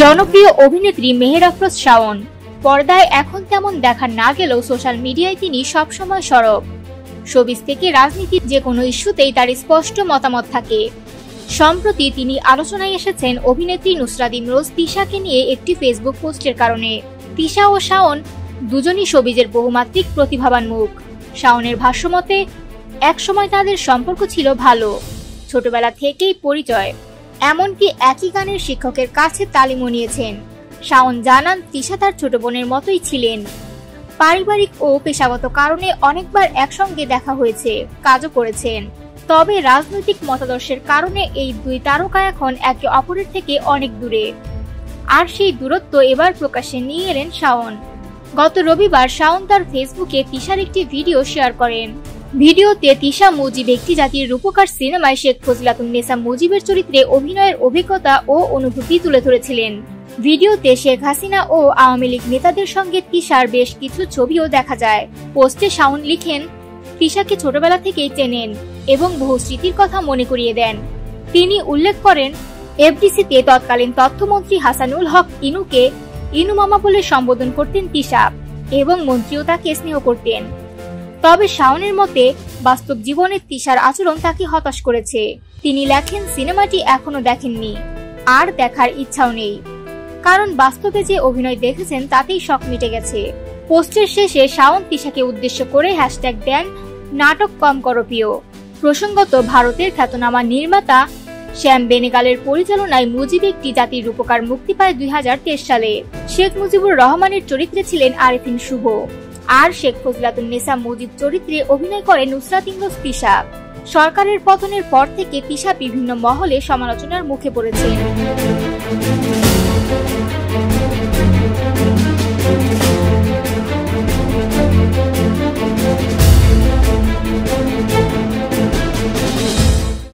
জনপ্রিয় অভিনেত্রী মেহের আফরোজ শাওন পর্দায় এখন তেমন দেখা না গেলেও সোশ্যাল মিডিয়ায় তিনি সবসময় সরব। শোবিজ থেকে রাজনীতির যে কোনো ইস্যুতেই তার স্পষ্ট মতামত থাকে। সম্প্রতি তিনি আলোচনায় এসেছেন অভিনেত্রী নুসরাত ইমরোজ তিশাকে নিয়ে একটি ফেসবুক পোস্টের কারণে। তিশা ও শাওন দুজনই শোবিজের বহুমাত্রিক প্রতিভাবান মুখ। শাওনের ভাষ্যমতে একসময় তাদের সম্পর্ক ছিল ভালো, ছোটবেলা থেকেই পরিচয়, এমনকি একই গানের শিক্ষকের কাছে তালিমও নিয়েছেন। শাওন জানান তিশা তার ছোট বোনের মতোই ছিলেন। পারিবারিক ও পেশাগত কারণে অনেকবার একসঙ্গে দেখা হয়েছে, কাজও করেছেন। তবে রাজনৈতিক মতাদর্শের কারণে এই দুই তারকা এখন একে অপরের থেকে অনেক দূরে। আর সেই দূরত্ব এবার প্রকাশ্যে নিয়ে এলেন শাওন। গত রবিবার শাওন তার ফেসবুকে তিশার একটি ভিডিও শেয়ার করেন। ভিডিওতে তিশা মুজিব একটি জাতির রূপকার সিনেমায় শেখ ফজিলাতুন্নেসা মুজিবের চরিত্রে অভিনয়ের অভিজ্ঞতা ও অনুভূতি তুলে ধরেছিলেন। ভিডিওতে শেখ হাসিনা ও আওয়ামী লীগ নেতাদের সঙ্গে তিশার বেশ কিছু ছবিও দেখা যায়। পোস্টে শাওন লিখেন, তিশাকে ছোটবেলা থেকেই চেনেন এবং বহু স্মৃতির কথা মনে করিয়ে দেন। তিনি উল্লেখ করেন, এফডিসিতে তৎকালীন তথ্যমন্ত্রী হাসানুল হক ইনুকে ইনু মামা বলে সম্বোধন করতেন তিশা এবং মন্ত্রীও তাকে স্নেহ করতেন। তবে শাওনের মতে বাস্তব জীবনে তিশার আচরণ তাকে হতাশ করেছে। তিনি লেখেন, সিনেমাটি এখনো দেখেননি, আর দেখার ইচ্ছাও নেই, কারণ বাস্তবে যে অভিনয় দেখেছেন তাতেই শখ মিটে গেছে। পোস্টের শেষে শাওন তিশাকে উদ্দেশ্য করে হ্যাশট্যাগ দেন, নাটক কম করো প্রিয়। প্রসঙ্গত, ভারতের খ্যাতনামা নির্মাতা শ্যাম বেনেগালের পরিচালনায় মুজিব একটি জাতির রূপকার মুক্তি পায় 2023 সালে। শেখ মুজিবুর রহমানের চরিত্রে ছিলেন আরেফিন শুভ, আর শেখ ফজিলাতুন্নেসা মুজিব চরিত্রে অভিনয় করেন নুসরাত ইমরোজ তিশা। সরকারের পতনের পর থেকে তিশা বিভিন্ন মহলে সমালোচনার মুখে পড়েছেন।